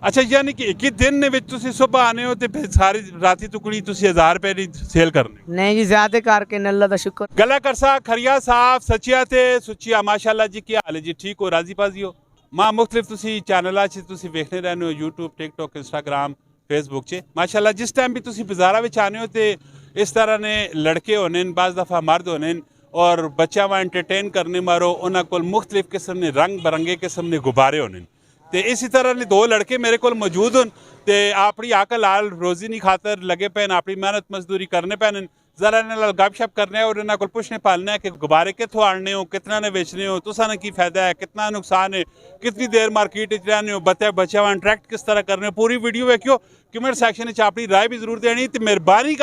अच्छा यानी कि एक ही दिन ਦੇ ਵਿੱਚ ਤੁਸੀਂ ਸੁਬਹ ਆਨੇ ਹੋ ਤੇ ਫਿਰ ਸਾਰੀ ਰਾਤੀ ਤੁਕੜੀ ਤੁਸੀਂ 1000 ਰੁਪਏ ਦੀ ਸੇਲ ਕਰਨੀ नहीं जी ज्यादा करके न अल्लाह का शुक्र। गला करसा खरिया साहब सचिया ते सुचिया माशाल्लाह जी की हाल है जी ठीक हो राजी बाजी हो मां मुख्तलिफ ਤੁਸੀਂ ਚੈਨਲਾਂ 'ਚ ਤੁਸੀਂ ਵੇਖਦੇ ਰਹਿੰਦੇ ਹੋ YouTube TikTok Instagram Facebook 'ਚ ਮਾਸ਼ਾਅੱਲਾ जिस टाइम भी ਤੁਸੀਂ ਬਾਜ਼ਾਰਾਂ ਵਿੱਚ ਆਨੇ ਹੋ ਤੇ इस तरह ने लड़के होने बाज़ दफ़ा मर्द होने और बच्चा वहाँ एंटरटेन करने मारो उन्होंने को मुख्तलिफ किस्म ने रंग बरंगे किस्म ने गुब्बारे होने तो इसी तरह ने दो लड़के मेरे को मौजूद हों तो अपनी आकल लाल रोज़ी नहीं खातर लगे पैन अपनी मेहनत मजदूरी करने पैन जरा इन्होंने गपशप करने और इन्होंने को पुछने पालना है कि गुब्बारे कितों आने हो कितना ने बेचने हो तुसा ने की फायदा है कितना नुकसान है कितनी देर मार्केट रहने हो बच्चा वहाँ इंटरेक्ट किस तरह करने हो पूरी वीडियो वेखियो कमेंट सैक्शन में अपनी राय भी जरूर देनी तो मेहरबानी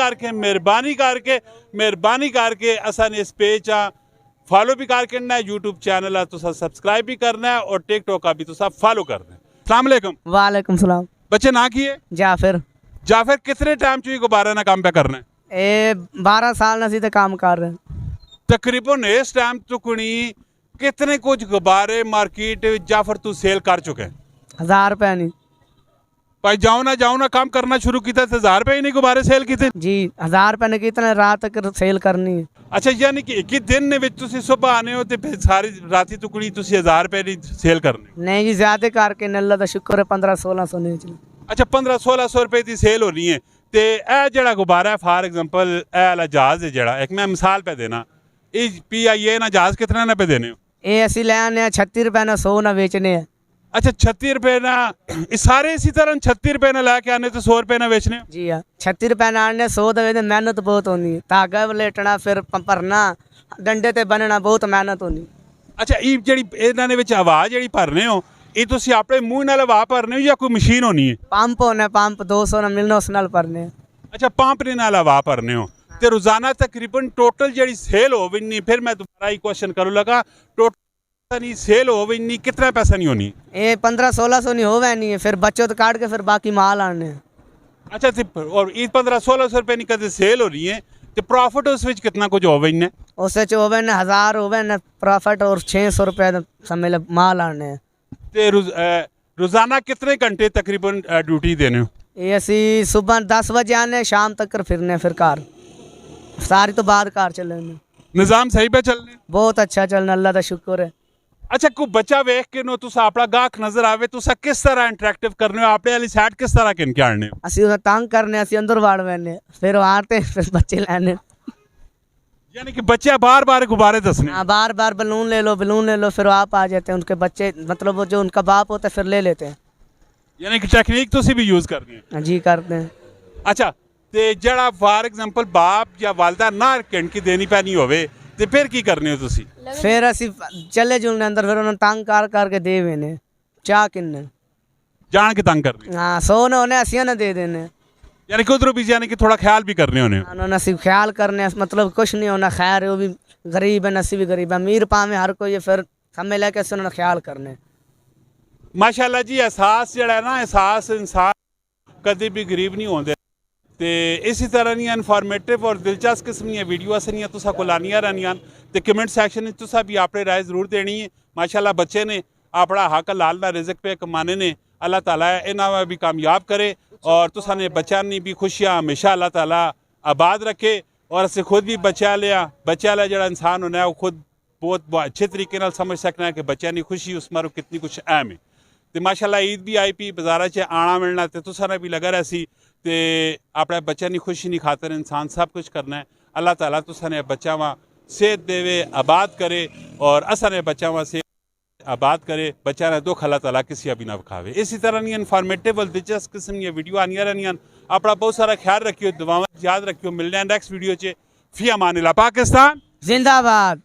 करके असा ने इस पेज फॉलो भी करके ना यूट्यूब चैनल तुसा सब्सक्राइब भी करना है और टिकटॉक का भी तुसा फॉलो करना है। अस्सलाम वालेकुम। वालेकुम सलाम। बच्चे ना किए जाफिर कितने टाइम चाहिए गुब्बारे ना काम पे करना है? 12 साल नसी तो काम कर रहे हैं तकरीबन इस टाइम चुकनी कितने कुछ गुब्बारे मार्केट जाफर तू सेल कर चुके हैं? 1000 रुपए नहीं भाई जाओ ना काम करना शुरू किया तो 1000 रुपए ही नहीं गुब्बारे सेल किए जी 1000 रुपए ने कितने रात तक सेल करनी है। अच्छा यानी कि एक ही दिन ਦੇ ਵਿੱਚ ਤੁਸੀਂ ਸੁਬਹ ਆਨੇ ਹੋ ਤੇ ਫਿਰ ਸਾਰੀ ਰਾਤੀ ਤੁਕੜੀ ਤੁਸੀਂ 1000 ਰੁਪਏ ਦੀ ਸੇਲ ਕਰਨੀ? नहीं जी ज्यादा करके न अल्लाह का शुक्र है 1500-1600 नहीं चले। अच्छा 1500-1600 रुपए ਦੀ ਸੇਲ ਹੋਣੀ ਹੈ ਤੇ ਇਹ ਜਿਹੜਾ ਗੁਬਾਰਾ ਹੈ ਫਾਰ ਐਗਜ਼ਾਮਪਲ ਇਹ ਵਾਲਾ ਜਹਾਜ਼ ਹੈ ਜਿਹੜਾ ਇੱਕ ਮੈਂ ਮਿਸਾਲ ਪੇ ਦੇਣਾ ਇਹ PIA ਨਾ ਜਹਾਜ਼ ਕਿਤਨਾ ਨਾ ਪੇ ਦੇਨੇ ਹੋ? ये असि ले आने 36 रुपए ना 100 ना बेचने हैं। अच्छा 36 रुपए ना सारे इसी तरह 36 रुपए ना लाके आने तो 100 रुपए ना बेचने? जी हाँ 36 रुपए ना आने 100 दे मेहनत बहुत होनी है धागा लेटना फिर भरना डंडे ते बनना बहुत मेहनत होनी। अच्छा ये ਜਿਹੜੀ ਇਹਨਾਂ ਦੇ ਵਿੱਚ ਹਵਾ ਜਿਹੜੀ ਭਰਨੇ ਹੋ ਇਹ ਤੁਸੀਂ ਆਪਣੇ ਮੂੰਹ ਨਾਲ ਹਵਾ ਭਰਨੇ ਹੋ ਜਾਂ ਕੋਈ ਮਸ਼ੀਨ ਹੋਣੀ ਹੈ? पंप होना पंप 200 ना मिलना उस नाल भरने। अच्छा पंप ਦੇ ਨਾਲ ਹਵਾ ਭਰਨੇ ਹੋ ਤੇ ਰੋਜ਼ਾਨਾ ਤਕਰੀਬਨ ਟੋਟਲ ਜਿਹੜੀ ਸੇਲ ਹੋਵੇ ਨਹੀਂ ਫਿਰ ਮੈਂ ਦੁਬਾਰਾ ਹੀ ਕੁਐਸਚਨ करूँ लगा टोटल नहीं सेल हो भी नहीं कितना पैसा नहीं होनी? ये 1500-1600 नहीं होवे नहीं है फिर बच्चों तो काट के फिर बाकी माल आने। अच्छा और ये 1500-1600 रुपए नहीं कदे सेल हो रही है तो प्रॉफिट उस विच कितना कुछ होवे ने? उससे होवे ने 1000 होवे ने प्रॉफिट और 600 रुपए समझ माल आने। ते रोजाना कितने घंटे तकरीबन ड्यूटी देने हो? ये असी सुबह 10 बजे आने शाम तक फिरने फिर कार सारी तो बाद कार चले। निज़ाम सही पे चलने? बहुत अच्छा चलना अल्लाह का शुक्र है। अच्छा कोई बच्चा वेख के नो तुसा अपना गाहक नजर आवे तुसा किस तरह इंटरेक्टिव करने हो आपने वाली साइड किस तरह के आने हो? असी उन्हें तंग करने असी अंदर वाड़ मैंने फिर आते फिर बच्चे लेने यानी कि बच्चे बार बार गुब्बारे दसने? हाँ बार बार बलून ले लो फिर आप आ जाते हैं उनके बच्चे मतलब वो जो उनका बाप होता है फिर ले लेते हैं। यानी कि टेक्निक तुसी भी यूज करनी है? जी करते हैं। अच्छा ते जड़ा फॉर एग्जांपल बाप या वालदा ना घंटी देनी पैनी होवे ते फिर की करने हो तुसी? फिर असी चले जुलने अंदर फिर उन्होंने तंग करके दे देने चाह किन्ने जान के तंग करने? हाँ 100 ने उन्हें 80 ने दे देने यानी कि उधरों भी यानी कि थोड़ा ख्याल भी करने होने? उन्होंने असी ख्याल करने मतलब कुछ नहीं होना खैर है वो भी गरीब है नसी भी गरीब है अमीर पावे हर कोई फिर हमें लेके उन्होंने ख्याल करने। माशाल्लाह जी एहसास जड़ा है ना एहसास इंसान कभी भी गरीब नहीं होते तो इसी तरह दी इनफॉर्मेटिव और दिलचस्प किस्म दी वीडियो असनियां तुसा को लानियां रहनियां ते कमेंट सैक्शन में तुसा भी अपने राय जरूर देनी है। माशाल्लाह बच्चे ने अपना हक लाल ना रिज़्क पे कमाने ने अल्लाह ताला इन्हां भी कामयाब करे और तुसा ने बच्चा ने भी खुशियां हमेशा अल्लाह ताला आबाद रखे और असें खुद भी बच्चा जड़ा इंसान होना है वो खुद बहुत अच्छे तरीके नाल समझ सकना है कि बच्चों की खुशी उस मारो कितनी कुछ अहम है। तो माशाल्लाह ईद भी आई पी बाजारा च आना मिलना तो तुसा ने भी लगा रहा तो अपने बच्चों की खुशी नहीं खातर इंसान सब कुछ करना है। अल्लाह ताला तुसा ने बच्चा वहाँ सेहत देवे आबाद करे और असा ने बच्चा वहाँ से आबाद करे बच्चा ने दुख अल्लाह ताला किसी भी ना विखावे। इसी तरह दी इनफॉर्मेटिव और दिलचस्प किस्म की वीडियो आनियां रहनियां। अपना बहुत सारा ख्याल रखियो दुआवां याद रखियो मिलने नेक्स्ट वीडियो च फी अमान अल्लाह। पाकिस्तान जिंदाबाद।